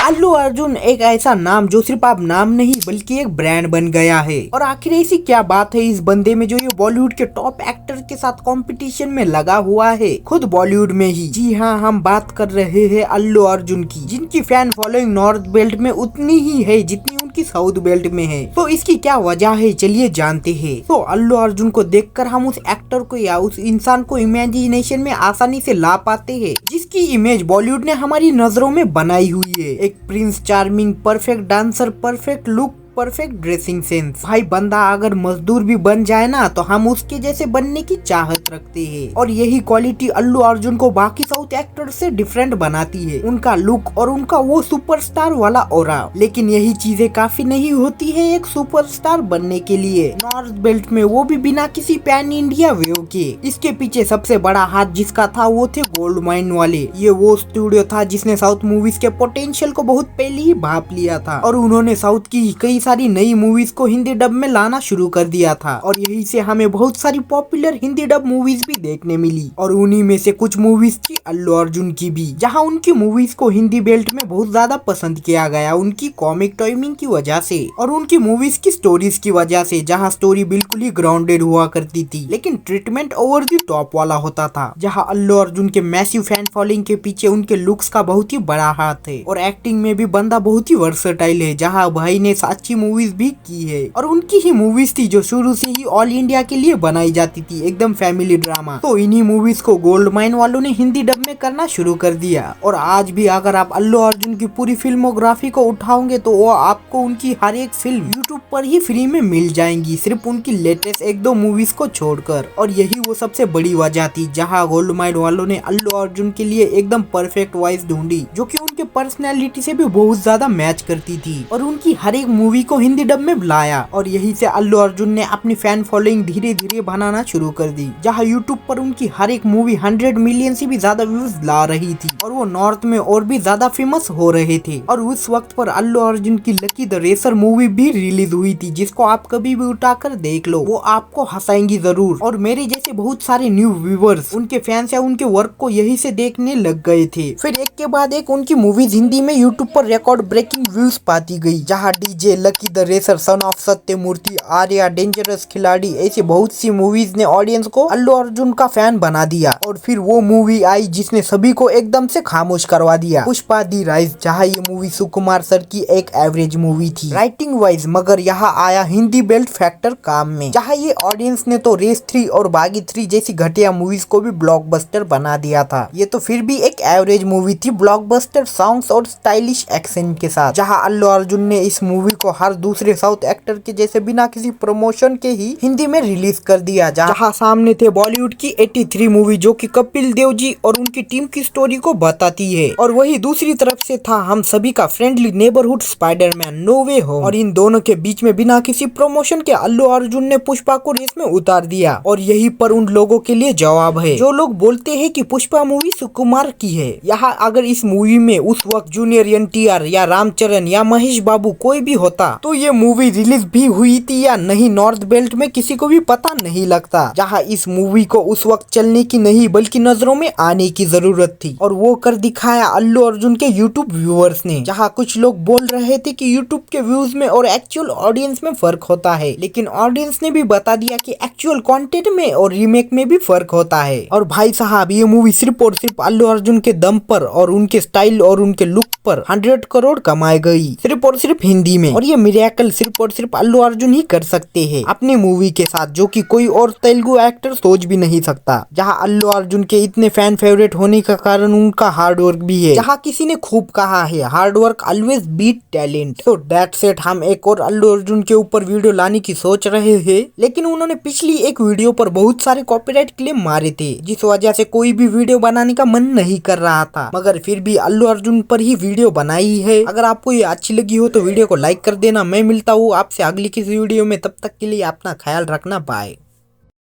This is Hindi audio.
अल्लू अर्जुन एक ऐसा नाम जो सिर्फ आप नाम नहीं बल्कि एक ब्रांड बन गया है। और आखिर ऐसी क्या बात है इस बंदे में जो ये बॉलीवुड के टॉप एक्टर के साथ कंपटीशन में लगा हुआ है, खुद बॉलीवुड में ही। जी हाँ, हम बात कर रहे हैं अल्लू अर्जुन की, जिनकी फैन फॉलोइंग नॉर्थ बेल्ट में उतनी ही है जितनी उनकी साउथ बेल्ट में है। तो इसकी क्या वजह है, चलिए जानते हैं। तो अल्लू अर्जुन को देखकर हम उस एक्टर को या उस इंसान को इमेजिनेशन में आसानी से ला पाते हैं जिसकी इमेज बॉलीवुड ने हमारी नजरों में बनाई हुई है। एक Prince charming, perfect dancer, perfect look, perfect dressing sense. भाई बंदा अगर मजदूर भी बन जाए ना तो हम उसके जैसे बनने की चाहत रखते हैं। और यही क्वालिटी अल्लू अर्जुन को बाकी साउथ एक्टर से डिफरेंट बनाती है, उनका लुक और उनका वो सुपरस्टार वाला ऑरा। लेकिन यही चीजें काफी नहीं होती है एक सुपरस्टार बनने के लिए नॉर्थ बेल्ट में, वो भी बिना किसी पैन इंडिया वेव के। इसके पीछे सबसे बड़ा हाथ जिसका था वो थे गोल्ड माइन वाले। ये वो स्टूडियो था जिसने साउथ मूवीज के पोटेंशियल को बहुत पहले ही भाप लिया था और उन्होंने साउथ की कई सारी नई मूवीज को हिंदी डब में लाना शुरू कर दिया था। और यही से हमें बहुत सारी पॉपुलर हिंदी डब मूवीज भी देखने मिली। और उन्हीं में से कुछ मूवीज थी अल्लू अर्जुन की भी, जहां उनकी मूवीज को हिंदी बेल्ट में बहुत ज्यादा पसंद किया गया उनकी कॉमिक टाइमिंग की वजह से और उनकी मूवीज की स्टोरीज की वजह से, जहां स्टोरी बिल्कुल ही ग्राउंडेड हुआ करती थी लेकिन ट्रीटमेंट ओवर द टॉप वाला होता था। जहां अल्लू अर्जुन के मैसिव फैन फॉलोइंग के पीछे उनके लुक्स का बहुत ही बड़ा हाथ है और एक्टिंग में भी बंदा बहुत ही वर्सेटाइल है, जहां भाई ने अच्छी मूवीज भी की है। और उनकी ही मूवीज थी जो शुरू से ही ऑल इंडिया के लिए बनाई जाती थी, एकदम फैमिली ड्रामा। तो इन्हीं मूवीज को गोल्ड माइन वालों ने हिंदी डब में करना शुरू कर दिया। और आज भी अगर आप अल्लू अर्जुन की पूरी फिल्मोग्राफी को उठाओगे तो वो आपको उनकी हर एक फिल्म यूट्यूब पर ही फ्री में मिल जाएंगी, सिर्फ उनकी लेटेस्ट एक दो मूवीज को छोड़कर। और यही वो सबसे बड़ी वजह थी जहाँ गोल्ड माइन वालों ने अल्लू अर्जुन के लिए एकदम परफेक्ट वॉइस ढूंढी जो कि उनके पर्सनैलिटी से भी बहुत ज्यादा मैच करती थी और उनकी हर एक मूवी को हिंदी डब में लाया। और यही से अल्लू अर्जुन ने अपनी फैन फॉलोइंग धीरे धीरे बनाना शुरू कर दी, जहां यूट्यूब पर उनकी हर एक मूवी 100 मिलियन से भी ज्यादा व्यूज ला रही थी और वो नॉर्थ में और भी ज्यादा फेमस हो रहे थे। और उस वक्त पर अल्लू अर्जुन की लकी द रेसर मूवी भी रिलीज हुई थी, जिसको आप कभी भी उठाकर देख लो, वो आपको हंसाएंगी जरूर। और मेरे जैसे बहुत सारे न्यू व्यूवर्स उनके फैंस या उनके वर्क को यही से देखने लग गए थे। फिर एक के बाद एक उनकी मूवीज हिंदी में यूट्यूब पर रिकॉर्ड ब्रेकिंग व्यूज पाती गई, जहाँ DJ, lucky the racer, son of Sathyamurthy, Arya, dangerous खिलाड़ी, ऐसी बहुत सी मूवीज ने ऑडियंस को अल्लू अर्जुन का फैन बना दिया। और फिर वो मूवी आई जिसने सभी को एकदम से खामोश करवा दिया, पुष्पा दी राइज, जहाँ ये मूवी सुकुमार सर की एक एवरेज मूवी थी राइटिंग वाइज, मगर यहाँ आया हिंदी बेल्ट फैक्टर काम में, जहाँ ये ऑडियंस ने तो रेस 3 और बागी 3 जैसी घटिया मूवीज को भी ब्लॉकबस्टर बना दिया था। ये तो फिर भी एक एवरेज मूवी थी ब्लॉकबस्टर सॉन्ग्स और स्टाइलिश एक्शन के साथ, जहाँ अल्लू अर्जुन ने इस मूवी को हर दूसरे साउथ एक्टर के जैसे बिना किसी प्रमोशन के ही हिंदी में रिलीज कर दिया, जहाँ सामने थे बॉलीवुड की 83 मूवी जो कि कपिल देव जी और उनकी टीम की स्टोरी को बताती है, और वही दूसरी तरफ से था हम सभी का फ्रेंडली नेबरहुड स्पाइडरमैन नो वे होम। और इन दोनों के बीच में बिना किसी प्रमोशन के अल्लू अर्जुन ने पुष्पा को रेस में उतार दिया। और यही पर उन लोगों के लिए जवाब है जो लोग बोलते हैं कि पुष्पा मूवी सुकुमार की है। यहाँ अगर इस मूवी में उस वक्त जूनियर NTR या रामचरण या महेश बाबू कोई भी होता तो ये मूवी रिलीज भी हुई थी या नहीं नॉर्थ बेल्ट में किसी को भी पता नहीं लगता। जहाँ इस मूवी को उस वक्त चलने की नहीं बल्कि नजरों में आने की जरूरत थी, और वो कर दिखाया अल्लू अर्जुन के यूट्यूब व्यूअर्स ने। जहाँ कुछ लोग बोल रहे थे कि यूट्यूब के व्यूज में और एक्चुअल ऑडियंस में फर्क होता है, लेकिन ऑडियंस ने भी बता दिया कि एक्चुअल कंटेंट में और रीमेक में भी फर्क होता है। और भाई साहब ये मूवी सिर्फ और सिर्फ अल्लू अर्जुन के दम पर और उनके स्टाइल और उनके लुक पर 100 करोड़ कमाए गई, सिर्फ और सिर्फ हिंदी में। और ये मिरेकल सिर्फ और सिर्फ अल्लू अर्जुन ही कर सकते हैं अपनी मूवी के साथ, जो कि कोई और तेलुगु एक्टर सोच भी नहीं सकता। जहाँ अल्लू अर्जुन के इतने फैन फेवरेट होने का कारण उनका हार्ड वर्क भी है, जहाँ किसी ने खूब कहा है hard work always beat talent. तो दैट्स इट, हम एक और अल्लू अर्जुन के ऊपर वीडियो लाने की सोच रहे हैं, लेकिन उन्होंने पिछली एक वीडियो पर बहुत सारे कॉपीराइट क्लेम मारे थे, जिस वजह से कोई भी वीडियो बनाने का मन नहीं कर रहा था, मगर फिर भी अल्लू अर्जुन पर ही वीडियो बनाई है। अगर आपको ये अच्छी लगी हो तो वीडियो को लाइक कर देना। मैं मिलता हूँ आपसे अगली किसी वीडियो में, तब तक के लिए अपना ख्याल रखना, बाय।